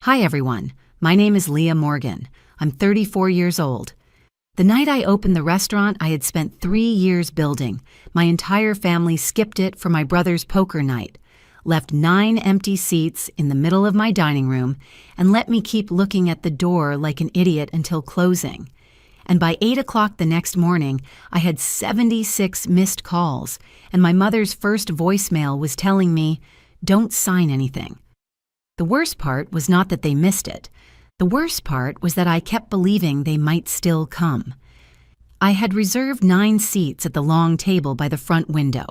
Hi everyone, my name is Leah Morgan. I'm 34 years old. The night I opened the restaurant I had spent 3 years building, my entire family skipped it for my brother's poker night, left 9 empty seats in the middle of my dining room, and let me keep looking at the door like an idiot until closing. And by 8 o'clock the next morning, I had 76 missed calls, and my mother's first voicemail was telling me, "Don't sign anything." The worst part was not that they missed it. The worst part was that I kept believing they might still come. I had reserved 9 seats at the long table by the front window,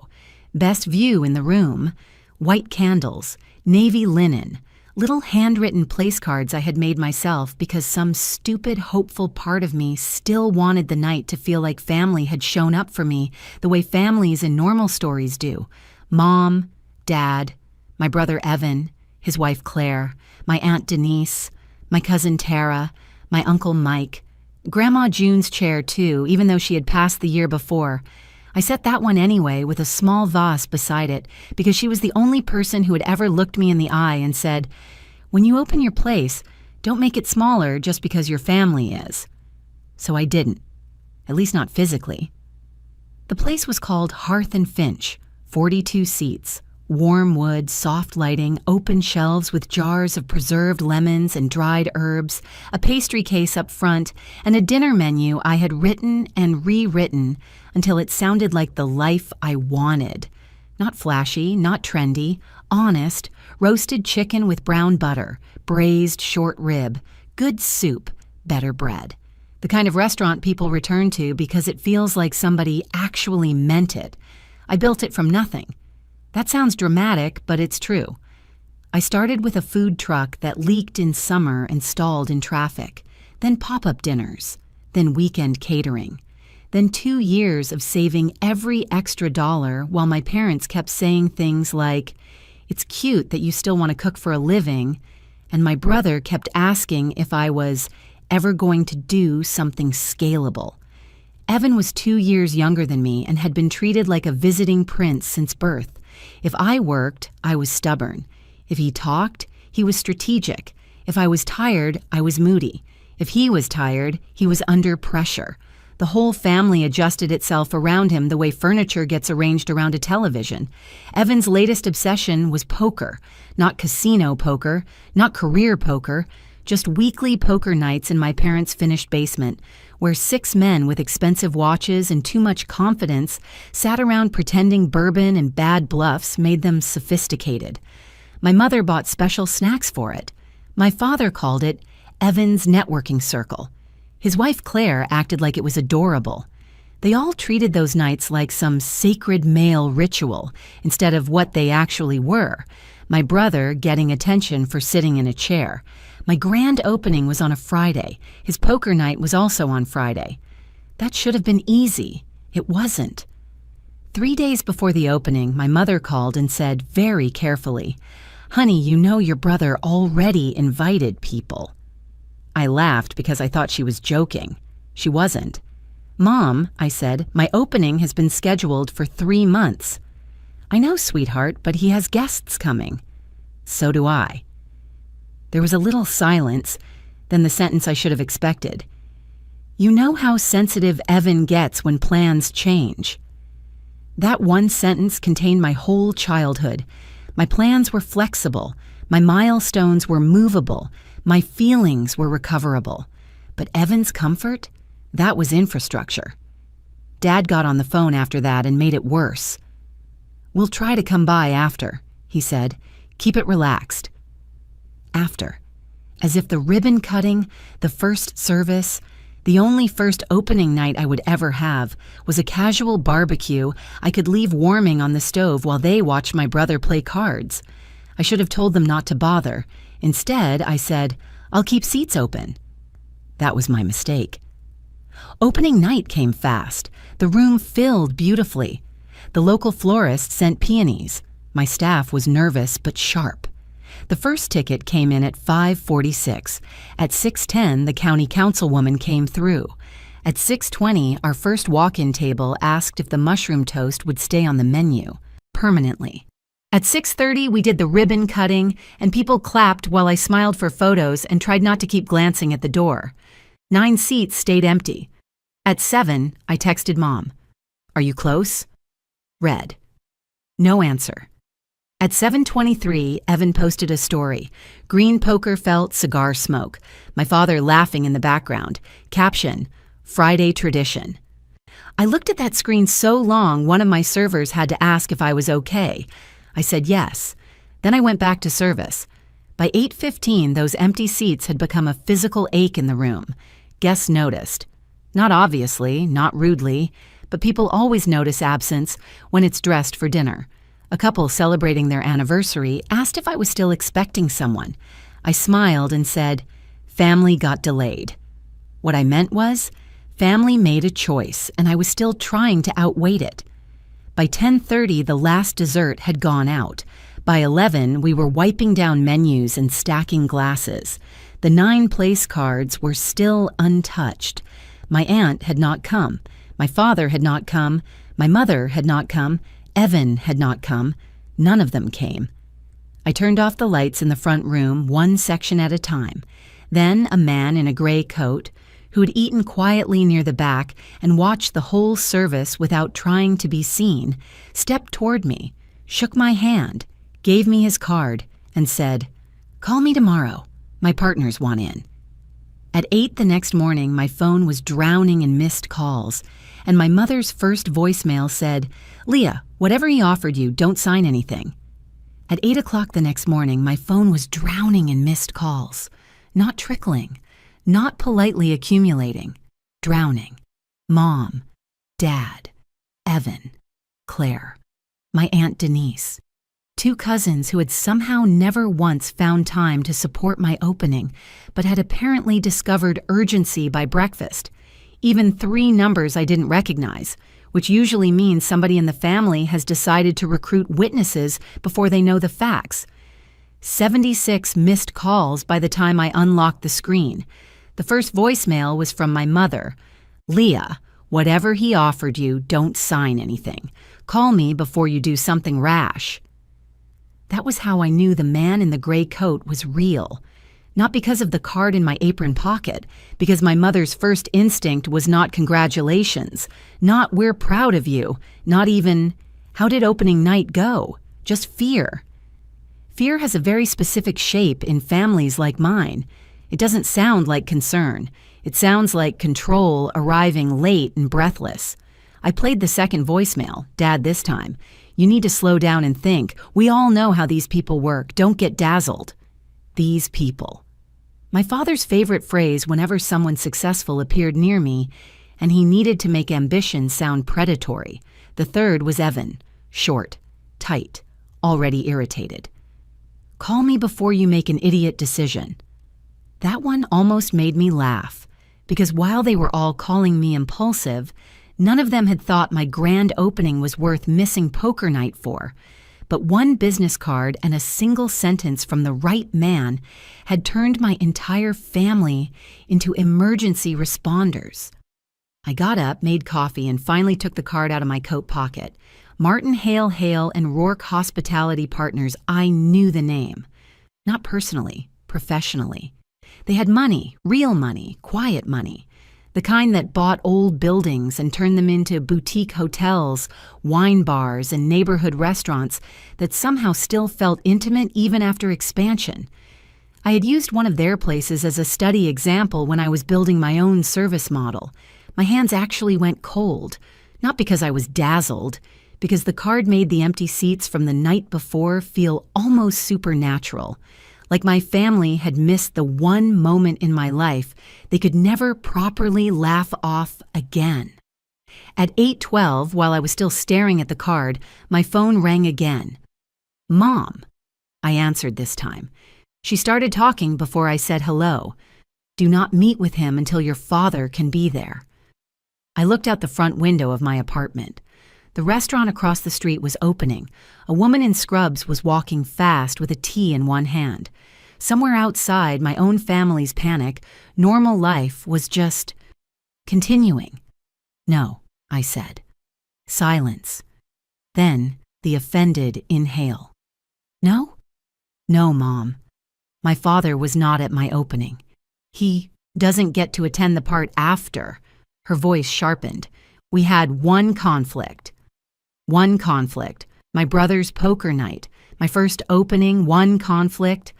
best view in the room, white candles, navy linen, little handwritten place cards I had made myself because some stupid, hopeful part of me still wanted the night to feel like family had shown up for me the way families in normal stories do. Mom, Dad, my brother Evan, his wife Claire, my Aunt Denise, my cousin Tara, my Uncle Mike, Grandma June's chair too, even though she had passed the year before. I set that one anyway with a small vase beside it because she was the only person who had ever looked me in the eye and said, "When you open your place, don't make it smaller just because your family is." So I didn't, at least not physically. The place was called Hearth and Finch, 42 seats. Warm wood, soft lighting, open shelves with jars of preserved lemons and dried herbs, a pastry case up front, and a dinner menu I had written and rewritten until it sounded like the life I wanted. Not flashy, not trendy, honest, roasted chicken with brown butter, braised short rib, good soup, better bread. The kind of restaurant people return to because it feels like somebody actually meant it. I built it from nothing. That sounds dramatic, but it's true. I started with a food truck that leaked in summer and stalled in traffic, then pop-up dinners, then weekend catering, then 2 years of saving every extra dollar while my parents kept saying things like, "It's cute that you still want to cook for a living," and my brother kept asking if I was ever going to do something scalable. Evan was 2 years younger than me and had been treated like a visiting prince since birth. If I worked, I was stubborn. If he talked, he was strategic. If I was tired, I was moody. If he was tired, he was under pressure. The whole family adjusted itself around him the way furniture gets arranged around a television. Evan's latest obsession was poker. Not casino poker, not career poker, just weekly poker nights in my parents' finished basement, where 6 men with expensive watches and too much confidence sat around pretending bourbon and bad bluffs made them sophisticated. My mother bought special snacks for it. My father called it Evan's networking circle. His wife Claire acted like it was adorable. They all treated those nights like some sacred male ritual instead of what they actually were. My brother getting attention for sitting in a chair. My grand opening was on a Friday. His poker night was also on Friday. That should have been easy. It wasn't. 3 days before the opening, my mother called and said very carefully, "Honey, you know your brother already invited people." I laughed because I thought she was joking. She wasn't. "Mom," I said, "my opening has been scheduled for 3 months." "I know, sweetheart, but he has guests coming." "So do I." There was a little silence, then the sentence I should have expected. "You know how sensitive Evan gets when plans change." That one sentence contained my whole childhood. My plans were flexible, my milestones were movable, my feelings were recoverable. But Evan's comfort? That was infrastructure. Dad got on the phone after that and made it worse. "We'll try to come by after," he said. "Keep it relaxed." After. As if the ribbon cutting, the first service, the only first opening night I would ever have, was a casual barbecue I could leave warming on the stove while they watched my brother play cards. I should have told them not to bother. Instead, I said, "I'll keep seats open." That was my mistake. Opening night came fast. The room filled beautifully. The local florist sent peonies. My staff was nervous but sharp. The first ticket came in at 5:46. At 6:10, the county councilwoman came through. At 6:20, our first walk-in table asked if the mushroom toast would stay on the menu permanently. At 6:30, we did the ribbon cutting, and people clapped while I smiled for photos and tried not to keep glancing at the door. 9 seats stayed empty. At 7, I texted Mom. "Are you close?" Read. No answer. At 7:23, Evan posted a story. Green poker felt, cigar smoke. My father laughing in the background. Caption, Friday tradition. I looked at that screen so long, one of my servers had to ask if I was okay. I said yes. Then I went back to service. By 8:15, those empty seats had become a physical ache in the room. Guests noticed. Not obviously, not rudely, but people always notice absence when it's dressed for dinner. A couple celebrating their anniversary asked if I was still expecting someone. I smiled and said, "Family got delayed." What I meant was, family made a choice, and I was still trying to outweight it. By 10:30, the last dessert had gone out. By 11, we were wiping down menus and stacking glasses. The 9 place cards were still untouched. My aunt had not come. My father had not come. My mother had not come. Evan had not come. None of them came. I turned off the lights in the front room, one section at a time. Then a man in a gray coat, who had eaten quietly near the back and watched the whole service without trying to be seen, stepped toward me, shook my hand, gave me his card, and said, "Call me tomorrow. My partners want in." At 8 the next morning, my phone was drowning in missed calls, and my mother's first voicemail said, "Leah, whatever he offered you, don't sign anything." At 8 o'clock the next morning, my phone was drowning in missed calls, not trickling, not politely accumulating, drowning. Mom, Dad, Evan, Claire, my Aunt Denise. 2 cousins who had somehow never once found time to support my opening, but had apparently discovered urgency by breakfast. Even 3 numbers I didn't recognize, which usually means somebody in the family has decided to recruit witnesses before they know the facts. 76 missed calls by the time I unlocked the screen. The first voicemail was from my mother. "Leah, whatever he offered you, don't sign anything. Call me before you do something rash." That was how I knew the man in the gray coat was real. Not because of the card in my apron pocket, because my mother's first instinct was not congratulations, not "we're proud of you," not even "how did opening night go?" Just fear. Fear has a very specific shape in families like mine. It doesn't sound like concern. It sounds like control arriving late and breathless. I played the second voicemail, Dad this time. "You need to slow down and think. We all know how these people work. Don't get dazzled." These people. My father's favorite phrase whenever someone successful appeared near me, and he needed to make ambition sound predatory. The third was Evan, short, tight, already irritated. "Call me before you make an idiot decision." That one almost made me laugh, because while they were all calling me impulsive, none of them had thought my grand opening was worth missing poker night for. But one business card and a single sentence from the right man had turned my entire family into emergency responders. I got up, made coffee, and finally took the card out of my coat pocket. Martin Hale Hale and Rourke Hospitality Partners, I knew the name. Not personally, professionally. They had money, real money, quiet money. The kind that bought old buildings and turned them into boutique hotels, wine bars, and neighborhood restaurants that somehow still felt intimate even after expansion. I had used one of their places as a study example when I was building my own service model. My hands actually went cold, not because I was dazzled, because the card made the empty seats from the night before feel almost supernatural. Like my family had missed the one moment in my life they could never properly laugh off again. At 8:12, while I was still staring at the card, my phone rang again. "Mom," I answered this time. She started talking before I said hello. "Do not meet with him until your father can be there." I looked out the front window of my apartment. The restaurant across the street was opening. A woman in scrubs was walking fast with a tea in one hand. Somewhere outside my own family's panic, normal life was just continuing. "No," I said. Silence. Then the offended inhale. No? No, Mom. My father was not at my opening. He doesn't get to attend the part after. Her voice sharpened. We had one conflict. One conflict. My brother's poker night. My first opening, one conflict.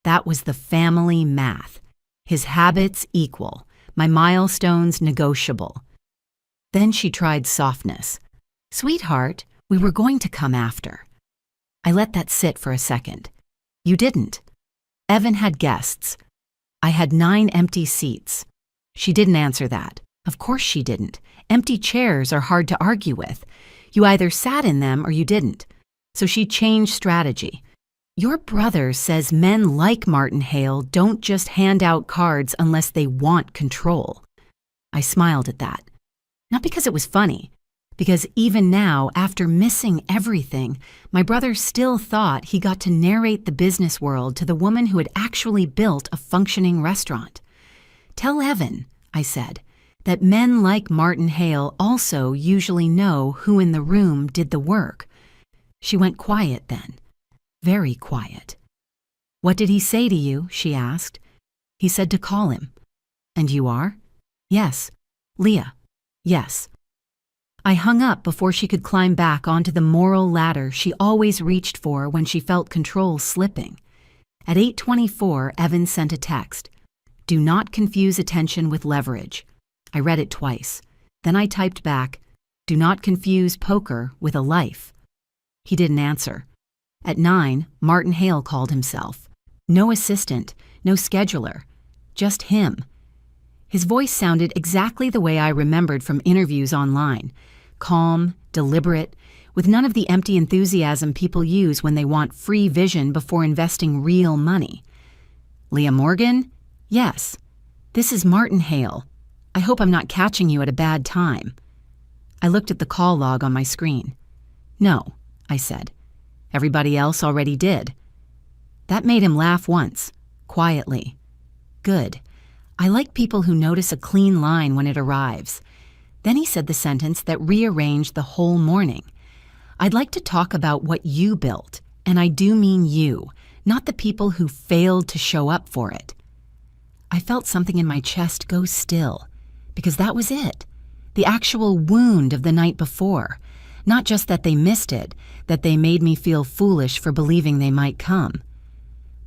That was the family math. His habits equal. My milestones negotiable. Then she tried softness. Sweetheart, we were going to come after. I let that sit for a second. You didn't. Evan had guests. I had 9 empty seats. She didn't answer that. Of course she didn't. Empty chairs are hard to argue with. You either sat in them or you didn't. So she changed strategy. Your brother says men like Martin Hale don't just hand out cards unless they want control. I smiled at that. Not because it was funny, because even now, after missing everything, my brother still thought he got to narrate the business world to the woman who had actually built a functioning restaurant. Tell Evan, I said, that men like Martin Hale also usually know who in the room did the work. She went quiet then. Very quiet. What did he say to you? She asked. He said to call him. And you are? Yes. Leah. Yes. I hung up before she could climb back onto the moral ladder she always reached for when she felt control slipping. At 8:24, Evan sent a text. Do not confuse attention with leverage. I read it twice. Then I typed back, do not confuse poker with a life. He didn't answer. At 9, Martin Hale called himself. No assistant, no scheduler, just him. His voice sounded exactly the way I remembered from interviews online. Calm, deliberate, with none of the empty enthusiasm people use when they want free vision before investing real money. Leah Morgan? Yes. This is Martin Hale. I hope I'm not catching you at a bad time. I looked at the call log on my screen. No, I said. Everybody else already did. That made him laugh once, quietly. Good. I like people who notice a clean line when it arrives. Then he said the sentence that rearranged the whole morning. I'd like to talk about what you built, and I do mean you, not the people who failed to show up for it. I felt something in my chest go still, because that was it. The actual wound of the night before. Not just that they missed it, that they made me feel foolish for believing they might come.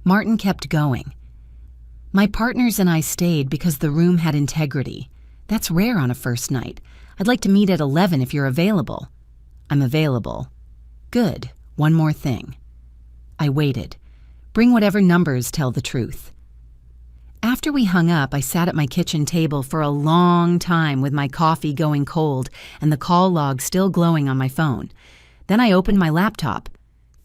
Martin kept going. My partners and I stayed because the room had integrity. That's rare on a first night. I'd like to meet at 11 if you're available. I'm available. Good. One more thing. I waited. Bring whatever numbers tell the truth. After we hung up, I sat at my kitchen table for a long time with my coffee going cold and the call log still glowing on my phone. Then I opened my laptop.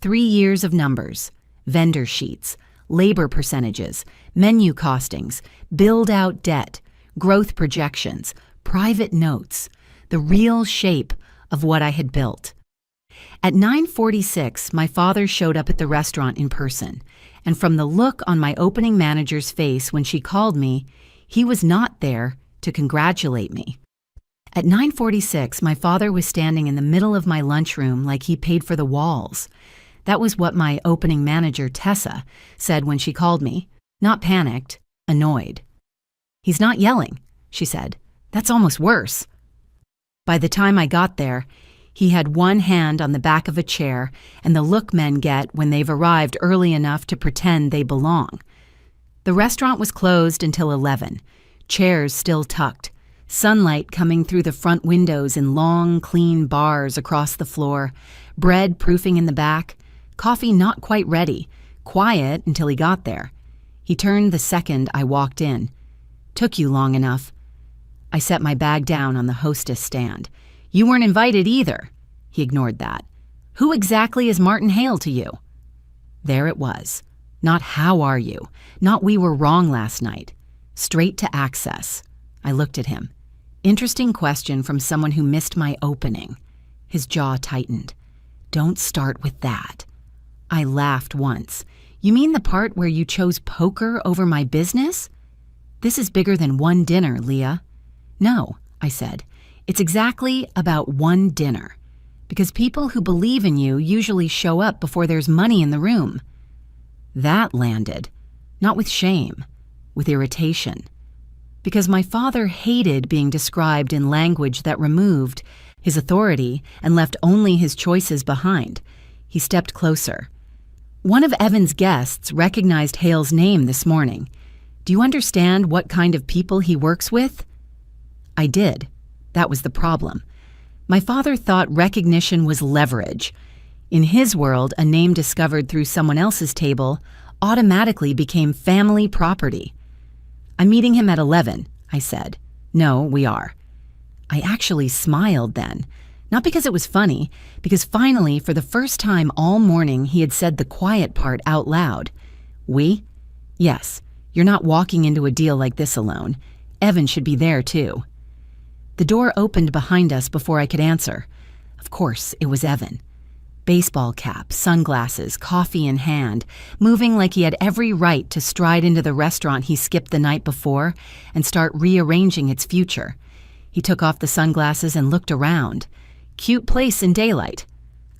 3 years of numbers, vendor sheets, labor percentages, menu costings, build-out debt, growth projections, private notes, the real shape of what I had built. At 9:46, my father showed up at the restaurant in person, and from the look on my opening manager's face when she called me, he was not there to congratulate me. At 9:46, my father was standing in the middle of my lunchroom like he paid for the walls. That was what my opening manager, Tessa, said when she called me, not panicked, annoyed. He's not yelling, she said. That's almost worse. By the time I got there, he had one hand on the back of a chair and the look men get when they've arrived early enough to pretend they belong. The restaurant was closed until 11, chairs still tucked, sunlight coming through the front windows in long, clean bars across the floor, bread proofing in the back, coffee not quite ready, quiet until he got there. He turned the second I walked in. Took you long enough. I set my bag down on the hostess stand. You weren't invited either. He ignored that. Who exactly is Martin Hale to you? There it was. Not how are you, not we were wrong last night. Straight to access. I looked at him. Interesting question from someone who missed my opening. His jaw tightened. Don't start with that. I laughed once. You mean the part where you chose poker over my business? This is bigger than one dinner, Leah. No, I said. It's exactly about one dinner. Because people who believe in you usually show up before there's money in the room. That landed, not with shame, with irritation. Because my father hated being described in language that removed his authority and left only his choices behind. He stepped closer. One of Evan's guests recognized Hale's name this morning. Do you understand what kind of people he works with? I did. That was the problem. My father thought recognition was leverage. In his world, a name discovered through someone else's table automatically became family property. I'm meeting him at 11, I said. No, we are. I actually smiled then. Not because it was funny, because finally, for the first time all morning, he had said the quiet part out loud. We? Yes, you're not walking into a deal like this alone. Evan should be there too. The door opened behind us before I could answer. Of course, it was Evan. Baseball cap, sunglasses, coffee in hand, moving like he had every right to stride into the restaurant he skipped the night before and start rearranging its future. He took off the sunglasses and looked around. Cute place in daylight.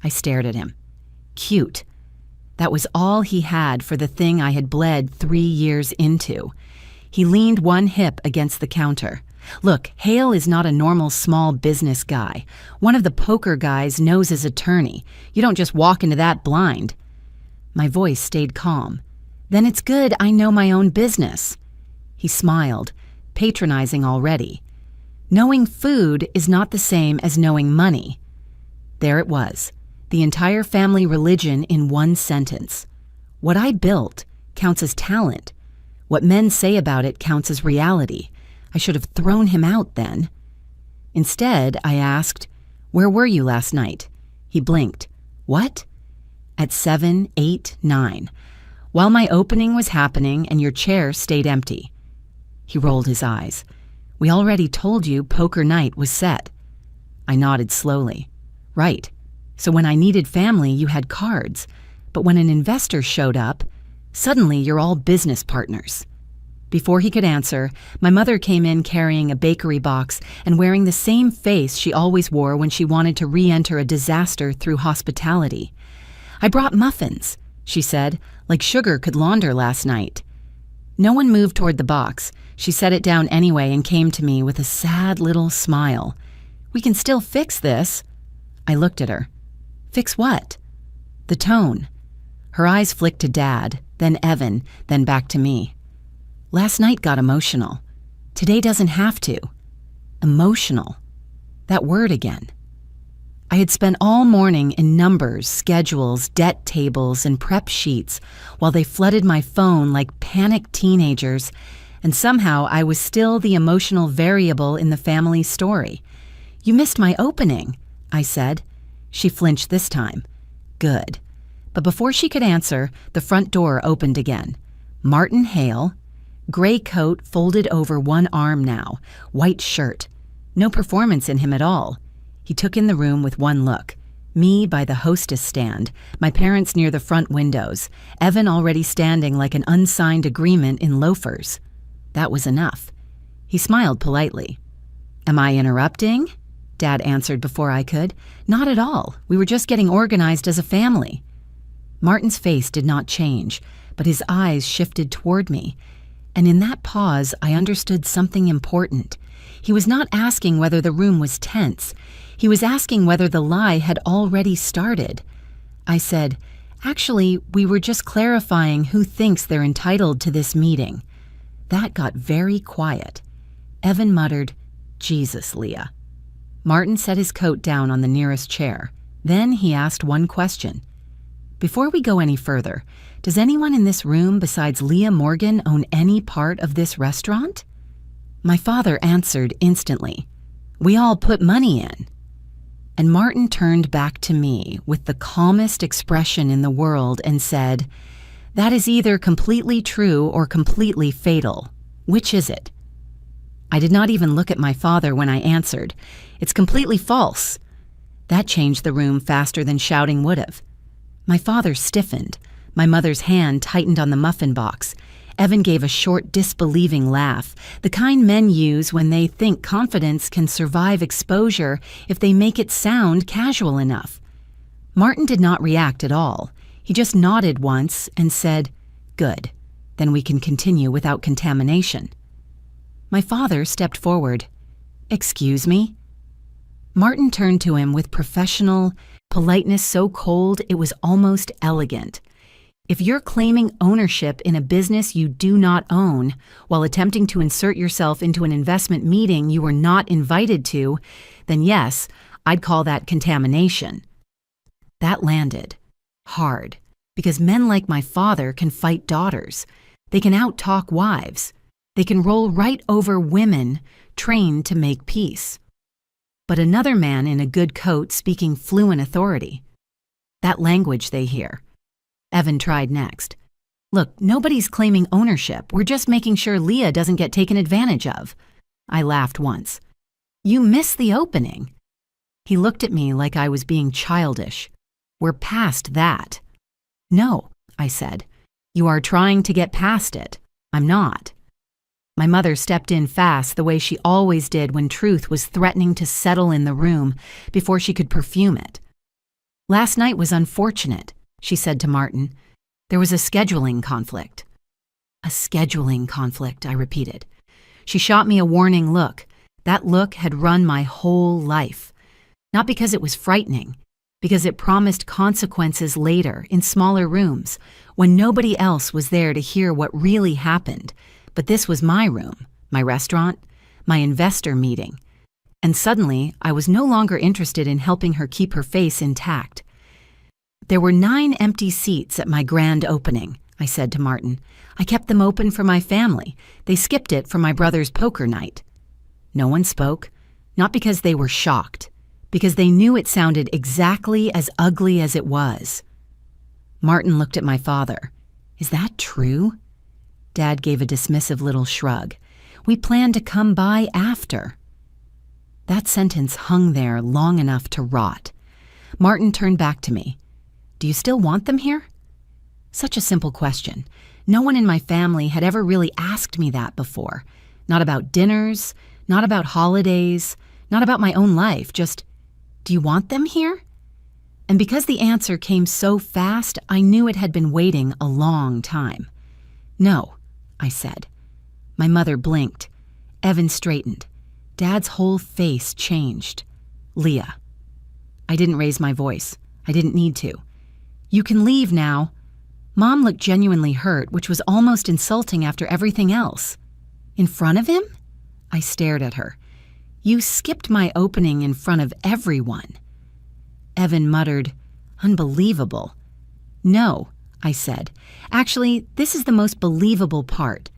I stared at him. Cute. That was all he had for the thing I had bled 3 years into. He leaned one hip against the counter. Look, Hale is not a normal small business guy. One of the poker guys knows his attorney. You don't just walk into that blind. My voice stayed calm. Then it's good I know my own business. He smiled, patronizing already. Knowing food is not the same as knowing money. There it was, the entire family religion in one sentence. What I built counts as talent. What men say about it counts as reality. I should have thrown him out then. Instead, I asked, "Where were you last night?" He blinked. What? At 7, 8, 9. While my opening was happening and your chair stayed empty. He rolled his eyes. We already told you poker night was set. I nodded slowly. Right. So when I needed family, you had cards. But when an investor showed up, suddenly you're all business partners. Before he could answer, my mother came in carrying a bakery box and wearing the same face she always wore when she wanted to re-enter a disaster through hospitality. I brought muffins, she said, like sugar could launder last night. No one moved toward the box. She set it down anyway and came to me with a sad little smile. We can still fix this. I looked at her. Fix what? The tone. Her eyes flicked to Dad, then Evan, then back to me. Last night got emotional. Today doesn't have to. Emotional. That word again. I had spent all morning in numbers, schedules, debt tables, and prep sheets while they flooded my phone like panicked teenagers, and somehow I was still the emotional variable in the family story. You missed my opening, I said. She flinched this time. Good. But before she could answer, the front door opened again. Martin Hale, gray coat folded over one arm now, white shirt. No performance in him at all. He took in the room with one look. Me by the hostess stand, my parents near the front windows, Evan already standing like an unsigned agreement in loafers. That was enough. He smiled politely. Am I interrupting? Dad answered before I could. Not at all. We were just getting organized as a family. Martin's face did not change, but his eyes shifted toward me. And in that pause, I understood something important. He was not asking whether the room was tense. He was asking whether the lie had already started. I said, actually, we were just clarifying who thinks they're entitled to this meeting. That got very quiet. Evan muttered, Jesus, Leah. Martin set his coat down on the nearest chair. Then he asked one question. Before we go any further, does anyone in this room besides Leah Morgan own any part of this restaurant? My father answered instantly. We all put money in. And Martin turned back to me with the calmest expression in the world and said, that is either completely true or completely fatal. Which is it? I did not even look at my father when I answered. It's completely false. That changed the room faster than shouting would have. My father stiffened. My mother's hand tightened on the muffin box. Evan gave a short, disbelieving laugh, the kind men use when they think confidence can survive exposure if they make it sound casual enough. Martin did not react at all. He just nodded once and said, "Good. Then we can continue without contamination." My father stepped forward. "Excuse me?" Martin turned to him with professional politeness so cold it was almost elegant. "If you're claiming ownership in a business you do not own while attempting to insert yourself into an investment meeting you were not invited to, then yes, I'd call that contamination." That landed hard, because men like my father can fight daughters. They can out-talk wives. They can roll right over women trained to make peace. But another man in a good coat speaking fluent authority. That language they hear. Evan tried next. "Look, nobody's claiming ownership. We're just making sure Leah doesn't get taken advantage of." I laughed once. "You missed the opening." He looked at me like I was being childish. "We're past that." "No," I said. "You are trying to get past it. I'm not." My mother stepped in fast the way she always did when truth was threatening to settle in the room before she could perfume it. "Last night was unfortunate," she said to Martin. "There was a scheduling conflict." "A scheduling conflict," I repeated. She shot me a warning look. That look had run my whole life. Not because it was frightening, because it promised consequences later in smaller rooms when nobody else was there to hear what really happened. But this was my room, my restaurant, my investor meeting. And suddenly, I was no longer interested in helping her keep her face intact. "There were 9 empty seats at my grand opening," I said to Martin. "I kept them open for my family. They skipped it for my brother's poker night." No one spoke, not because they were shocked, because they knew it sounded exactly as ugly as it was. Martin looked at my father. "Is that true?" Dad gave a dismissive little shrug. "We planned to come by after." That sentence hung there long enough to rot. Martin turned back to me. "Do you still want them here?" Such a simple question. No one in my family had ever really asked me that before. Not about dinners, not about holidays, not about my own life, just, "Do you want them here?" And because the answer came so fast, I knew it had been waiting a long time. "No," I said. My mother blinked. Evan straightened. Dad's whole face changed. "Leah." I didn't raise my voice. I didn't need to. "You can leave now." Mom looked genuinely hurt, which was almost insulting after everything else. "In front of him?" I stared at her. "You skipped my opening in front of everyone." Evan muttered, "Unbelievable." "No," I said. "Actually, this is the most believable part."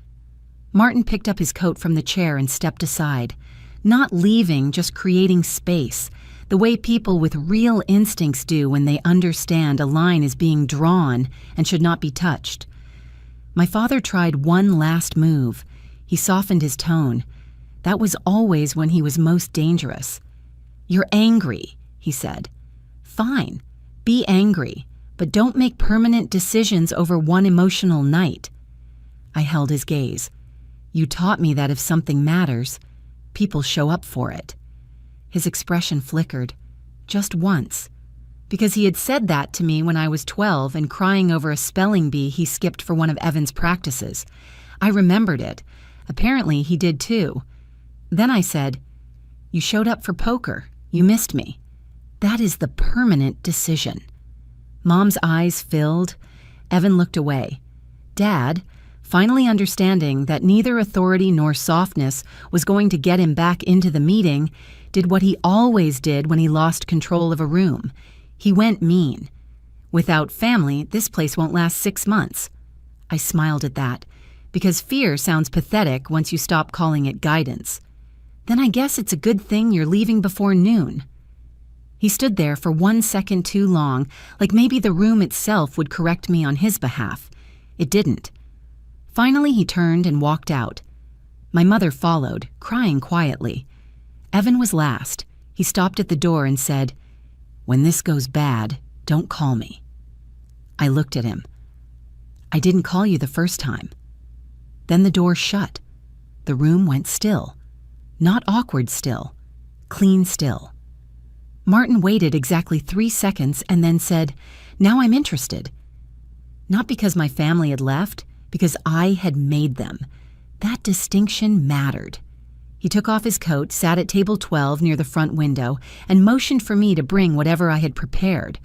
Martin picked up his coat from the chair and stepped aside. Not leaving, just creating space, the way people with real instincts do when they understand a line is being drawn and should not be touched. My father tried one last move. He softened his tone. That was always when he was most dangerous. "You're angry," he said. "Fine, be angry, but don't make permanent decisions over one emotional night." I held his gaze. "You taught me that if something matters, people show up for it." His expression flickered, just once, because he had said that to me when I was 12 and crying over a spelling bee he skipped for one of Evan's practices. I remembered it. Apparently he did too. Then I said, "You showed up for poker. You missed me. That is the permanent decision." Mom's eyes filled. Evan looked away. Dad, finally understanding that neither authority nor softness was going to get him back into the meeting, did what he always did when he lost control of a room. He went mean. "Without family, this place won't last 6 months." I smiled at that, because fear sounds pathetic once you stop calling it guidance. "Then I guess it's a good thing you're leaving before noon." He stood there for 1 second too long, like maybe the room itself would correct me on his behalf. It didn't. Finally, he turned and walked out. My mother followed, crying quietly. Evan was last. He stopped at the door and said, "When this goes bad, don't call me." I looked at him. "I didn't call you the first time." Then the door shut. The room went still. Not awkward still, clean still. Martin waited exactly 3 seconds and then said, "Now I'm interested." Not because my family had left, because I had made them. That distinction mattered. He took off his coat, sat at table 12 near the front window, and motioned for me to bring whatever I had prepared.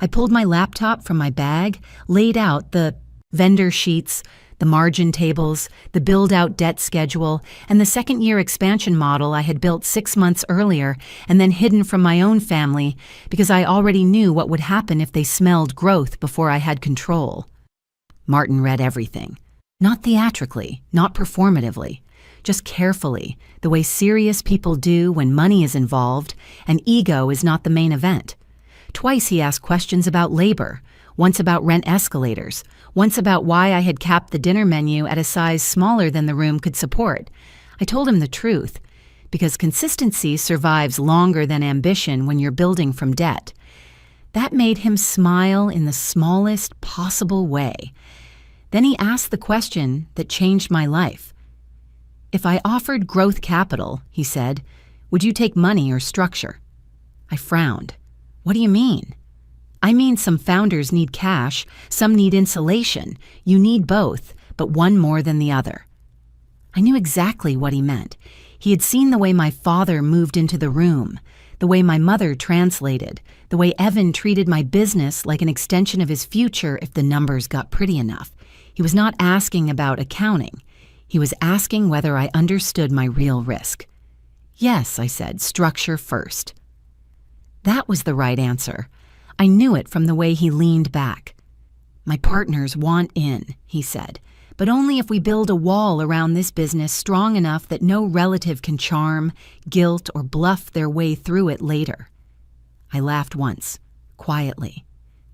I pulled my laptop from my bag, laid out the vendor sheets, the margin tables, the build-out debt schedule, and the second-year expansion model I had built 6 months earlier and then hidden from my own family because I already knew what would happen if they smelled growth before I had control. Martin read everything. Not theatrically, not performatively, just carefully, the way serious people do when money is involved and ego is not the main event. Twice he asked questions about labor, once about rent escalators, once about why I had capped the dinner menu at a size smaller than the room could support. I told him the truth, because consistency survives longer than ambition when you're building from debt. That made him smile in the smallest possible way. Then he asked the question that changed my life. "If I offered growth capital," he said, "would you take money or structure?" I frowned. "What do you mean?" "I mean some founders need cash, some need insulation. You need both, but one more than the other." I knew exactly what he meant. He had seen the way my father moved into the room, the way my mother translated, the way Evan treated my business like an extension of his future if the numbers got pretty enough. He was not asking about accounting. He was asking whether I understood my real risk. "Yes," I said, "structure first." That was the right answer. I knew it from the way he leaned back. "My partners want in," he said, "but only if we build a wall around this business strong enough that no relative can charm, guilt, or bluff their way through it later." I laughed once, quietly.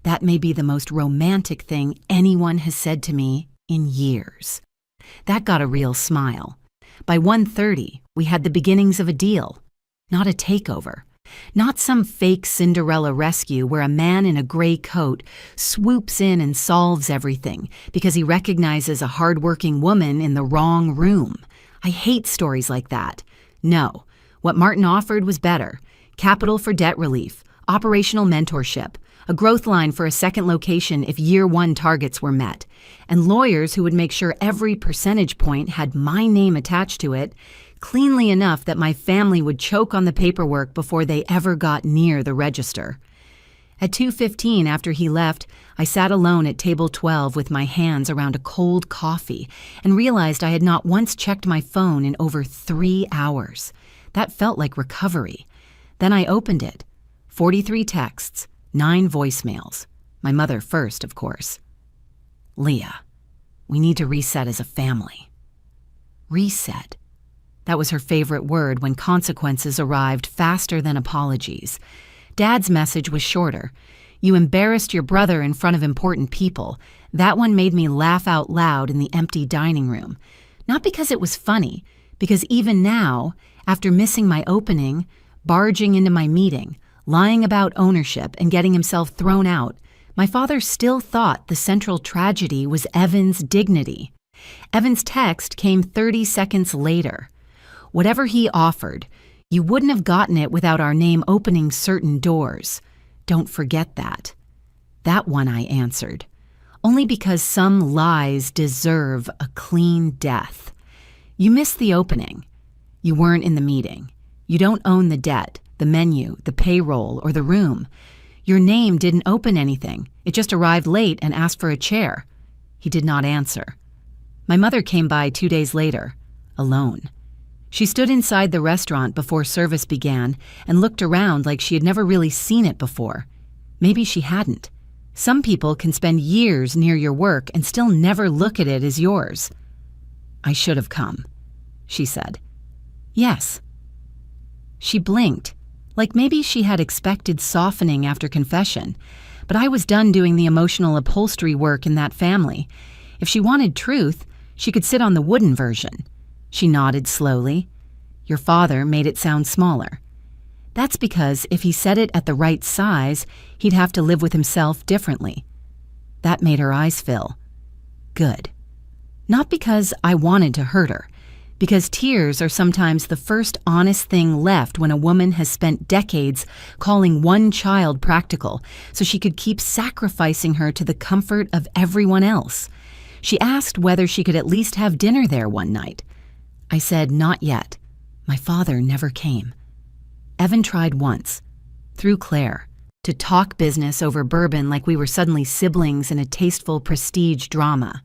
That may be the most romantic thing anyone has said to me in years. That got a real smile. By 1:30, we had the beginnings of a deal, not a takeover. Not some fake Cinderella rescue where a man in a gray coat swoops in and solves everything because he recognizes a hardworking woman in the wrong room. I hate stories like that. No, what Martin offered was better. Capital for debt relief, operational mentorship, a growth line for a second location if year one targets were met, and lawyers who would make sure every percentage point had my name attached to it, cleanly enough that my family would choke on the paperwork before they ever got near the register. At 2:15 after he left, I sat alone at table 12 with my hands around a cold coffee and realized I had not once checked my phone in over 3 hours. That felt like recovery. Then I opened it. 43 texts, 9 voicemails. My mother first, of course. "Leah, we need to reset as a family." Reset. That was her favorite word when consequences arrived faster than apologies. Dad's message was shorter. "You embarrassed your brother in front of important people." That one made me laugh out loud in the empty dining room. Not because it was funny, because even now, after missing my opening, barging into my meeting, lying about ownership and getting himself thrown out, my father still thought the central tragedy was Evan's dignity. Evan's text came 30 seconds later. Whatever he offered, you wouldn't have gotten it without our name opening certain doors. Don't forget that. That one I answered. Only because some lies deserve a clean death. You missed the opening. You weren't in the meeting. You don't own the debt, the menu, the payroll, or the room. Your name didn't open anything. It just arrived late and asked for a chair. He did not answer. My mother came by 2 days later, alone. She stood inside the restaurant before service began and looked around like she had never really seen it before. Maybe she hadn't. Some people can spend years near your work and still never look at it as yours. "I should have come," she said. "Yes." She blinked, like maybe she had expected softening after confession, but I was done doing the emotional upholstery work in that family. If she wanted truth, she could sit on the wooden version. She nodded slowly. "Your father made it sound smaller." That's because if he said it at the right size, he'd have to live with himself differently. That made her eyes fill. Good. Not because I wanted to hurt her, because tears are sometimes the first honest thing left when a woman has spent decades calling one child practical so she could keep sacrificing her to the comfort of everyone else. She asked whether she could at least have dinner there one night. I said, not yet. My father never came. Evan tried once, through Claire, to talk business over bourbon like we were suddenly siblings in a tasteful prestige drama.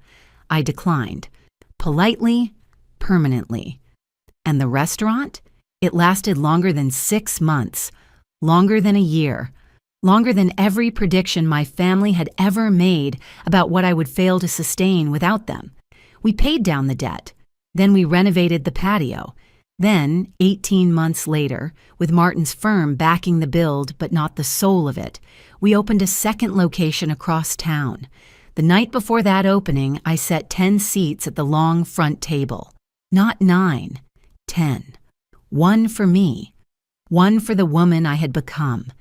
I declined. Politely, permanently. And the restaurant? It lasted longer than 6 months, longer than a year, longer than every prediction my family had ever made about what I would fail to sustain without them. We paid down the debt. Then we renovated the patio. Then, 18 months later, with Martin's firm backing the build but not the soul of it, we opened a second location across town. The night before that opening, I set 10 seats at the long front table. Not 9, 10. 1 for me, 1 for the woman I had become,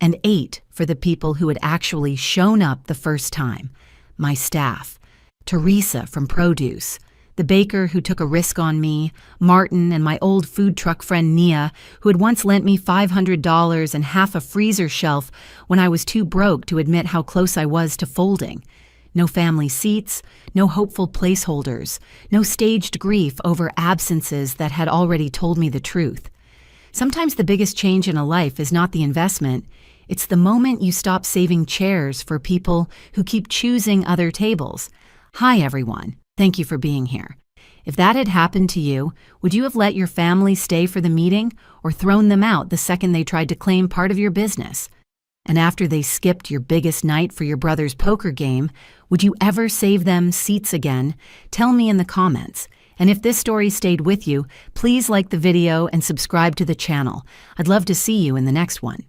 and 8 for the people who had actually shown up the first time. My staff, Teresa from Produce, the baker who took a risk on me, Martin, and my old food truck friend Nia, who had once lent me $500 and half a freezer shelf when I was too broke to admit how close I was to folding. No family seats, no hopeful placeholders, no staged grief over absences that had already told me the truth. Sometimes the biggest change in a life is not the investment, it's the moment you stop saving chairs for people who keep choosing other tables. Hi, everyone. Thank you for being here. If that had happened to you, would you have let your family stay for the meeting or thrown them out the second they tried to claim part of your business? And after they skipped your biggest night for your brother's poker game, would you ever save them seats again? Tell me in the comments. And if this story stayed with you, please like the video and subscribe to the channel. I'd love to see you in the next one.